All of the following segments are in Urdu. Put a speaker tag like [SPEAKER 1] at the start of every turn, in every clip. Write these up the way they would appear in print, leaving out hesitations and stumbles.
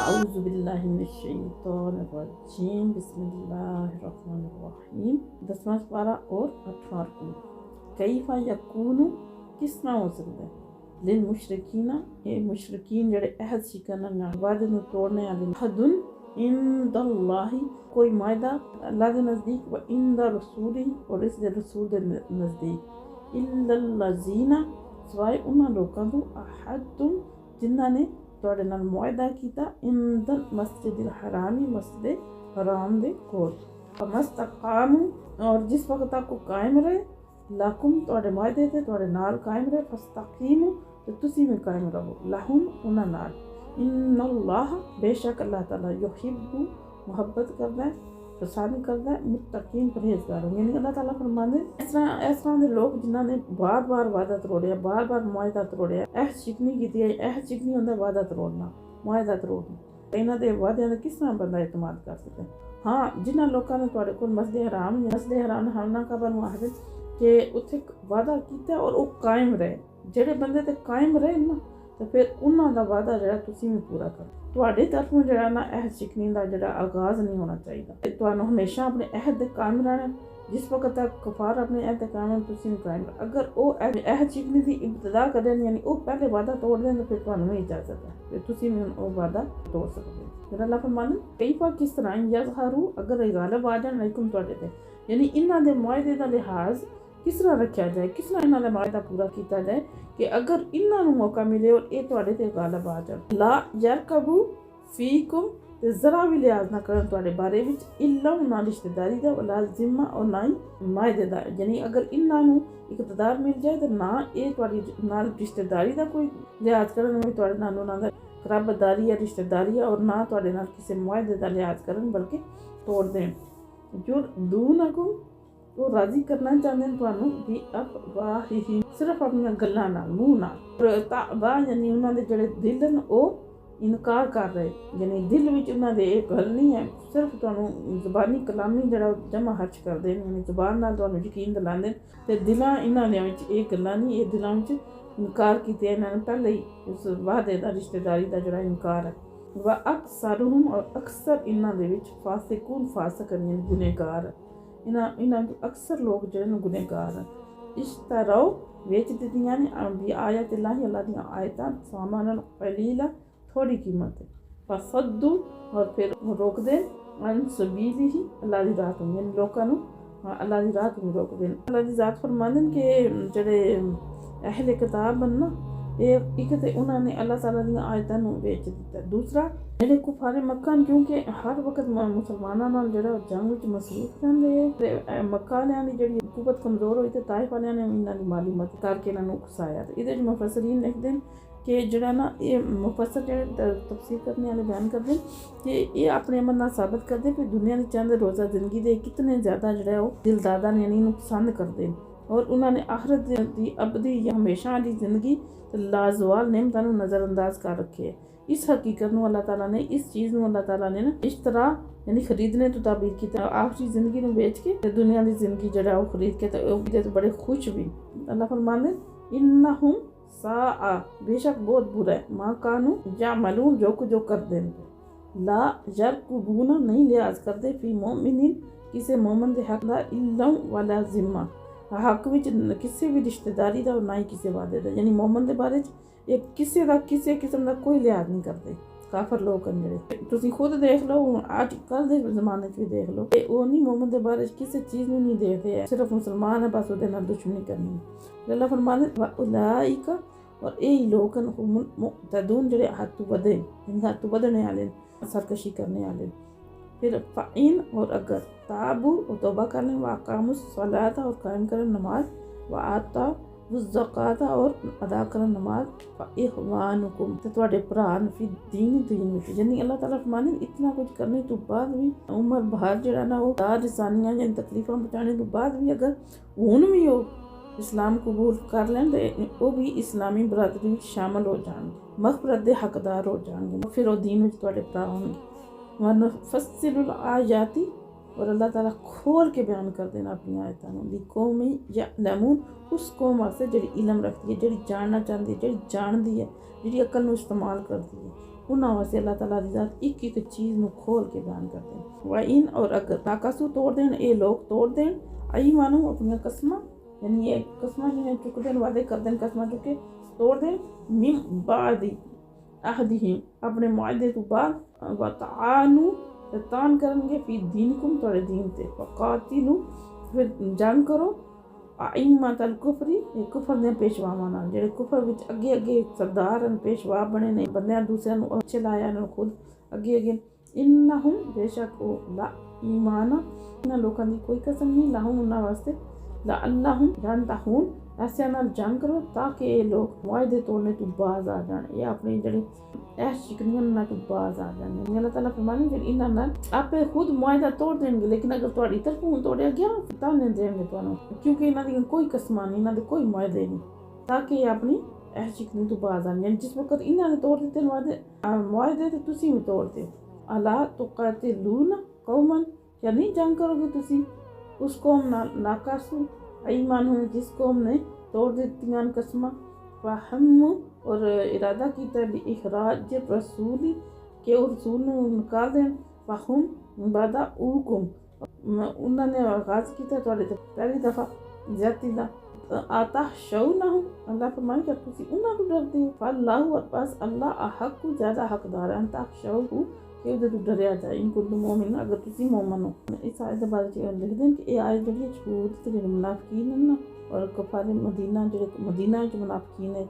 [SPEAKER 1] اعوذ باللہ من الشیطان الرجیم، بسم اللہ الرحمن الرحیم۔ 10واں پارہ اور 8واں رکوع۔ کیف یکون، کس طرح ہو سکتا ہے، للمشرکین، اے مشرکین جڑے عہد شکنن وعدے نو توڑنے والے، حد عند اللہ، کوئی معاہدہ اللہ دے نزدیک، و عند رسولہ، اور اس دے رسول دے نزدیک، الا الذین، سوائے انہاں لوکاں تو، احدتم، جنہاں نے تواڈے نال معاہدہ کیتا، عند المسجد الحرام، مسجد حرام دے کول، فمستقاموا، اور جس وقت تک وہ قائم رہے، لکم، تواڈے معاہدے تے تواڈے نال قائم رہے، فاستقیموا، تو تسی بھی قائم رہو، لہم، انہاں نال، ان اللہ، بے شک اللہ تعالیٰ، یحب، محبت کردا ہے، پسند کردا ہے، متقین، پرہیزگاروں، یعنی اللہ تعالیٰ فرماندے اس طرح دے لوگ جنہاں نے بار بار وعدہ توڑیا، بار بار معاہدہ توڑیا، عہد شکنی کیتی ہے، عہد شکنی ہوندا وعدہ توڑنا، معاہدہ توڑنا، انہاں دے وعدیاں دا کس طرح بندہ اعتماد کر سکے؟ ہاں، جنہاں لوکاں نے تواڈے کول مسجد حرام ہرنا کا بنواہدے کہ اتھے وعدہ کیتا اور وہ قائم رہے، جڑے بندے تے قائم رہے نا، تو پھر انہاں دا وعدہ جڑا تسی بھی پورا کرو۔ تواڈے طرفوں جڑا نا عہد شکنی دا جڑا آغاز نہیں ہونا چاہیے، تانوں ہمیشہ اپنے عہد دے قائم رہنا، جس وقت تک کفار اپنے عہد دے قائم رہن، تسی بھی قائم رہو۔ اگر وہ عہد شکنی دی ابتدا کرن، یعنی وہ پہلے وعدہ توڑ دیں، تو پھر تانوں بھی اجازت ہے، پھر تسی بھی وہ وعدہ توڑ سکتے۔ پھر اللہ فرمانے کیفا، کس طرح، یظہروا، اگر یہ غالب آ جان علیکم تواڈے تے، یعنی انہاں دے معاہدے دا لحاظ کس طرح رکھا جائے، کس طرح انہاں دا معاہدہ پورا کیتا جائے کہ اگر انہاں نوں موقع ملے اور اے تواڈے تے غالب آ جان، لا یرکبوا فیکم، تے ذرا بھی لحاظ نہ کرن تواڈے بارے وچ، الا، نہ رشتہ داری دا، ولا ذمہ، اور نہ ہی معاہدے دا، یعنی اگر انہاں نوں اقتدار مل جائے تو نہ اے تواڈی نال رشتہ داری دا کوئی لحاظ کرن، تواڈے نال انہاں دا قرابت داری یا رشتہ داری ہے، اور نہ تواڈے نال کسی معاہدے دا لحاظ کرن، بلکہ توڑ دیں۔ یردونکم، وہ راضی کرنا چاہتے ہیں تانوں، بھی افواہہم، صرف اپنی گلاں نال، منہ نال، اور تأبا، یعنی انہاں دے جڑے دل نے او انکار کر رہے، یعنی دل وچ انہاں دے ایک گل نہیں ہے، صرف تانوں زبانی کلامی جڑا جمع حرچ کر دیں، یعنی زبان نال تانوں یقین دلاندے، تے دلاں انہاں دے وچ یہ گلاں نہیں، یہ دلاں وچ انکار کیتے، انہاں نے پہلے ہی اس وعدے دا، رشتہ داری دا جڑا انکار ہے۔ وَأَكْثَرُهُمْ، اور اکثر انہاں دے وچ، فاسقون، فاسق یعنی گنہگار، انہاں اکثر لوگ جڑے گنہگار ہیں۔ اشتروا، ویچ دیتیاں نے، بھی آیات اللہ، اللہ دیاں آیتاں، سامانا قلیلا، تھوڑی قیمت ہے، فصدوا، اور پھر روک دیں، عن سبیلہ، اللہ دی راہ تو، یعنی لوکاں نوں اللہ دی راہ تو روک دیں۔ اللہ دی ذات فرماندے کہ جڑے اہل کتاب بننا، ایک تے انہاں نے اللہ تعالیٰ دیاں آیتاں نوں ویچ دیتا، دوسرا جڑے کفار مکہ، کیونکہ ہر وقت مسلماناں نال جڑا جنگ وچ مصروف رہندے، تے مکہ والیاں دی جڑی قوت کمزور ہوئی، تے طائف والیاں نے انہاں دی مالی مدد کر کے انہاں نوں اکسایا۔ تے ایدے وچ مفسرین لکھدے ہیں کہ جڑا نا یہ مفسر جڑے تفسیر کرنے والے بیان کرتے ہیں کہ یہ اپنے عمل نال ثابت کرتے ہیں کہ دنیا دی چند روزہ زندگی دے کتنے زیادہ جڑا ہے وہ دلدادہ نے، یعنی انہوں پسند کرتے ہیں، اور انہوں نے آخرت دی ابدی یا ہمیشہ والی زندگی لازوال نعمتاں نوں نظر انداز کر رکھے ہے۔ اس حقیقت نوں اللہ تعالیٰ نے، اس چیز نوں اللہ تعالیٰ نے نا اشترا، یعنی خریدنے تو تعبیر کیتا، آخری زندگی نوں بیچ کے دنیا دی زندگی جڑا وہ خرید کے، تے بڑے خوش بھی۔ اللہ فرماندے انہم ساء، بے شک بہت برا ہے، ما کانوا یعملون، جو کچھ جو کردے ہیں، لا یرقبون، نہیں لحاظ کردے، فی مومنین، کسی مومن دے حق دا، الا ولا ذمہ، حق وچ کسی بھی رشتہ داری دا، اور نہ ہی کسی وعدے دا، یعنی مومن دے بارے ایک کسی دا، کسی قسم دا کوئی لحاظ نہیں کرتے کافر لوگ ہیں جڑے۔ تسی خود دیکھ لو، آج کل دے زمانے چ بھی دیکھ لو، وہ نہیں مومن دے بارے کسی چیز نوں نہیں دیکھتے، صرف مسلمان ہے بس، وہ نال دشمنی کرنی۔ اللہ فرمانے اولئک، اور اے لوگ ہم المعتدون، جڑے حد تو ودے، حد تو ودنے والے، سرکشی کرنے والے۔ پھر فَإِن، اور اگر تابوا، اور توبہ کر لیں، وَأَقاموا الصَّلَاةَ، اور قائم کریں نماز، وَآتَوُا الزَّکَاةَ، اور ادا کریں نماز، فَإِخْوَانُکُم، تے تواڈے بھرا فی الدین، دین وچ، یعنی اللہ تعالیٰ فرمانے اتنا کچھ کرنے تو بعد بھی، عمر بھر جڑا نا وہ رسانیاں یعنی تکلیفاں بچانے تو بعد بھی، اگر ہن بھی وہ اسلام قبول کر لیں تو وہ بھی اسلامی برادری میں شامل ہو جان گے، مغفرت دے حقدار ہو جان گے، پھر وہ دین میں تواڈے بھرا ہون گے۔ وَنُفَصِّلُ الْآيَاتِ، اور اللہ تعالیٰ کھول کے بیان کر دینا اپنی آیتاں نوں، لِقَوْمٍ یعلمون، اس قوم واسطے جڑی علم رکھتی ہے، جڑی جاننا چاہتی ہے، جڑی جاندی ہے، جڑی عقل نوں استعمال کرتی ہے۔ انہاں واسطے اللہ تعالیٰ دی ذات ایک ایک چیز نو کھول کے بیان کرتے ہیں. وَإِن اور اگر ناقصو توڑ دین اے لوگ توڑ دین ایمانو اپنی قسمہ یعنی یہ قسمہ جنہیں چک دین وعدے کر دین قسمہ چکے توڑ دین من بعد عہدہم اپنے معاہدے تو بعد وَتَعَانُوا تان کرن گے فی دینکم تھوڑے دین تے وقاتلو پھر جنگ کرو ائمۃ الکفر یہ کفر دے پیشوا مانا جڑے کفر وچ اگے اگے سردار ان پیشوا بنے نے بندیاں دوسرے نو اچھے لایا نو خود اگے اگے انہم بے شک او لا ایمان انہاں لوکاں دی کوئی قسم نہیں لہم انہاں واسطے لعلہم جانتہون ایسے نال جنگ کرو تاکہ یہ لوگ معاہدے توڑنے تو باز آ جان یہ اپنی جڑی ایش چکنیاں نہ تو باز آ جان. یعنی اللہ تعالیٰ فرمانے کہ انہاں نال آپ خود معاہدہ توڑ دیں گے لیکن اگر تہاڈی طرفوں توڑیا گیا تانے دیں گے تانوں کیونکہ انہاں دی کوئی قسم نہیں انہاں دے کوئی معاہدے نہیں تاکہ یہ اپنی ایش چکنی تو باز آن. یعنی جس وقت انہاں نے توڑ دیتے معاہدے تو تسی بھی توڑ دے. الا تقاتلون قوما یا نہیں جنگ کرو گے تسی اس قوم نال ناقصو ایمان جس قوم نے توڑ دیتیاں قسمہ فہم اور ارادہ کیتا اخراج رسولی کہ رسول نکال دیں فہم بعدا اوکم انہوں نے آغاز کیتا تھوڑے پہلی دفعہ زیادتی دا آتا شو نہ ہوں اللہ فرمائے کہ تسی انہوں کو ڈر دیں فاللہ بس اللہ احق زیادہ حقدار ہے انتا شو ہو کہ ادھر تو ڈریا جائے ان کو مومن اگر تسی مومن ہو. اس آیت بارے لکھ دیں کہ یہ آیت جڑی چھوٹ تے منافقین ہیں اور کفار مدینہ جڑے مدینہ وچ منافقین ہیں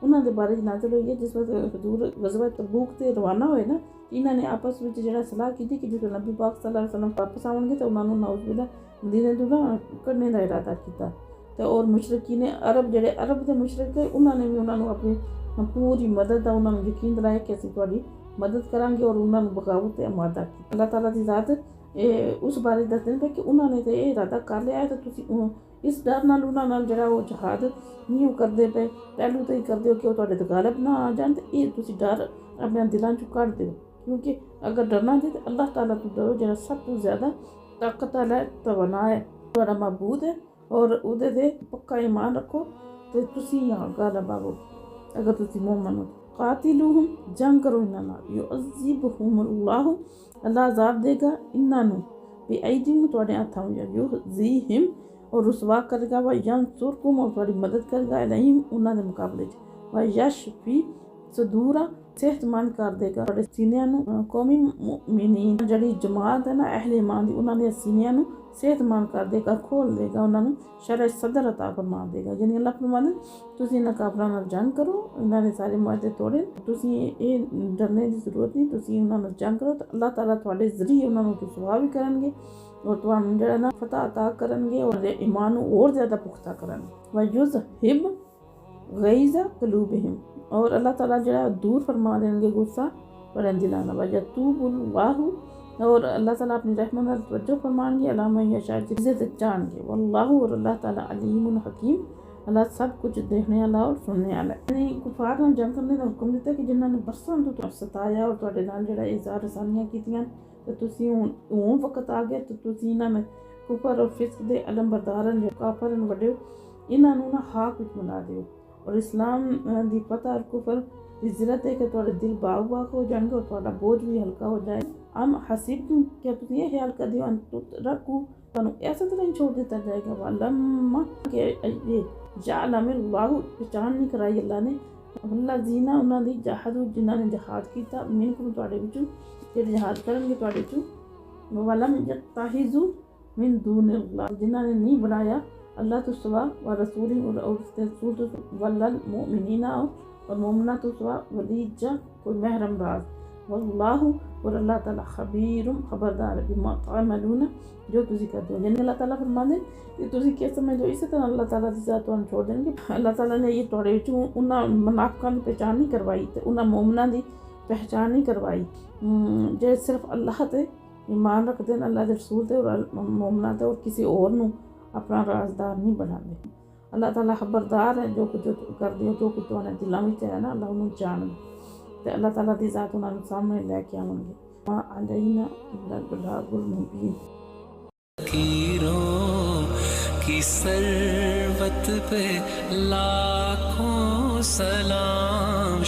[SPEAKER 1] انہاں دے بارے نازل ہوئی ہے جس وقت حضور غزوہ تبوک تے روانہ ہوئے نا انہاں نے آپس وچ جڑا صلاح کیتی کہ جس نبی پاک صلی اللہ علیہ وسلم واپس آون گے تو انہاں نوں نعوذ باللہ مدینے تو نہ کرنے دا ارادہ کیتا تے اور مشرکین عرب جڑے عرب دے مشرک تھے انہاں نے بھی انہاں نوں اپنی پوری مدد دا انہاں نوں یقین دلایا کہ اسی تہاڈی مدد کریں گے اور انہاں نوں بغاوت تے آمادہ کی. اللہ تعالیٰ دی ذات اس بارے دسدے پے کہ انہاں نے تے یہ ارادہ کر لیا ہے تو تسی اس ڈر نال انہاں نال جڑا وہ جہاد نہیں کردے پے پہلو تو ہی کردے ہو کہ وہ تہاڈے تے غالب نہ آ جان تے یہ تسی ڈر اپنے دلاں چوں کڈ دیو کیونکہ اگر ڈرنا جے تے اللہ تعالیٰ تو ڈرو جڑا سب تو زیادہ طاقت والا ہے توانا ہے تہاڈا معبود ہے اور اودے تے پکا ایمان رکھو تے تسی غالب آو اگر تسی مومن ہو. قاتلوہم جنگ کرو انہاں نال یعذبہم اللہ اللہ عذاب دے گا انہاں نوں بے ایدیہم تہاڈے ہاتھاں یعذبہم اور رسوا کرے گا وینصرکم اور تہاڈی مدد کرے گا علیہم انہاں دے مقابلے چ ویشفی صدورا صحت مند کر دے گا تہاڈے سینیاں نوں قومی مومنین جڑی جماعت ہے نا اہل ایمان دی انہاں دے سینیاں نوں صحت مند کر دے گا کھول دے گا انہاں نوں شرع صدر عطا فرما دے گا. یعنی اللہ فرمانے تسی انہاں کافراں نال جنگ کرو انہاں نے سارے معاہدے توڑے تسی یہ ڈرنے دی ضرورت نہیں تسی انہاں نال جنگ کرو تو اللہ تعالیٰ تہاڈے ذریعے انہاں نوں رسوا بھی کرن گے اور تمہیں جڑا نا فتح عطا کرن گے اور ایمان اور زیادہ پختہ کرن گے. وَيُذْهِبْ غَيْظَ قُلُوبِهِمْ اور اللہ تعالیٰ جڑا دور فرما دیں گے غصہ پڑھیں دلاں دا. وَيَتُوبُ اللَّهُ اور اللہ تعالیٰ اپنی رحمت نال توجہ فرمان گے علامہ یشاء جزت چاہن گے. واللہ اور اللہ تعالیٰ علیم حکیم اللہ سب کچھ دیکھنے والا اور سننے والا ہے. یعنی کفار نال جنگ کرنے کا حکم دیتا کہ جنہاں نے برساں تو ستایا اور تہاڈے نال جڑا اظہار رسانیاں کیتیاں تو تسی ہوں وقت آ گیا تو تسی انہاں نے کفر اور فسق دے علم بردارن جو کافرن وڈے انہاں نوں نہ حق وچ بنا دیو اور اسلام دی فتح اور کفر دی ضرورت ہے کہ تہاڈے دل باغ باغ ہو جان گے اور تہاڈا بوجھ بھی ہلکا ہو جائے. ام حسبتم کیا تسی یہ خیال کر دیو ان تترکو تانوں ایسے طرح چھوڑ دیتا جائے گا ولما کہ یہ جعلم اللہ پہچان نہیں کرائی اللہ نے الذین انہاں دی جاہدوا جنہاں نے جہاد کیتا منکم تہاڈے وچوں جڑے جہاد کرن گے تہاڈے وچوں ولم یتخذوا من دون اللہ جنہاں نے نہیں بنایا اللہ تو سوا و رسول اور رسول تو والمؤمنین اور مومنہ تو سوا ولیجا کوئی محرم راز. واللہ اور اللہ تعالیٰ خبیر خبردار بما تعملون جو تسی کرتے ہو. یعنی اللہ تعالیٰ فرمانے کہ تسی کیا سمجھ دو اسی طرح اللہ تعالیٰ کی ذات تمہیں چھوڑ دیں گے. اللہ تعالیٰ نے یہ تھوڑے وچوں انہاں منافقاں دی پہچان نہیں کروائی تے انہاں مومناں دی پہچان نہیں کروائی جو صرف اللہ تے ایمان رکھتے ہیں اللہ دے رسول تے اور مومناں تے اور کسی اور نوں اپنا رازدار نہیں بناتے. اللہ تعالیٰ خبردار ہے جو کچھ کر دیو جو کچھ تمہارے دلاں وچ ہے نا اللہ انہوں جان تے اللہ تعالیٰ دی ذات انہاں نوں سامنے لے کے آون گے. ما علینا الا البلاغ المبین.
[SPEAKER 2] فقیروں کی ثروت پہ لاکھوں سلام.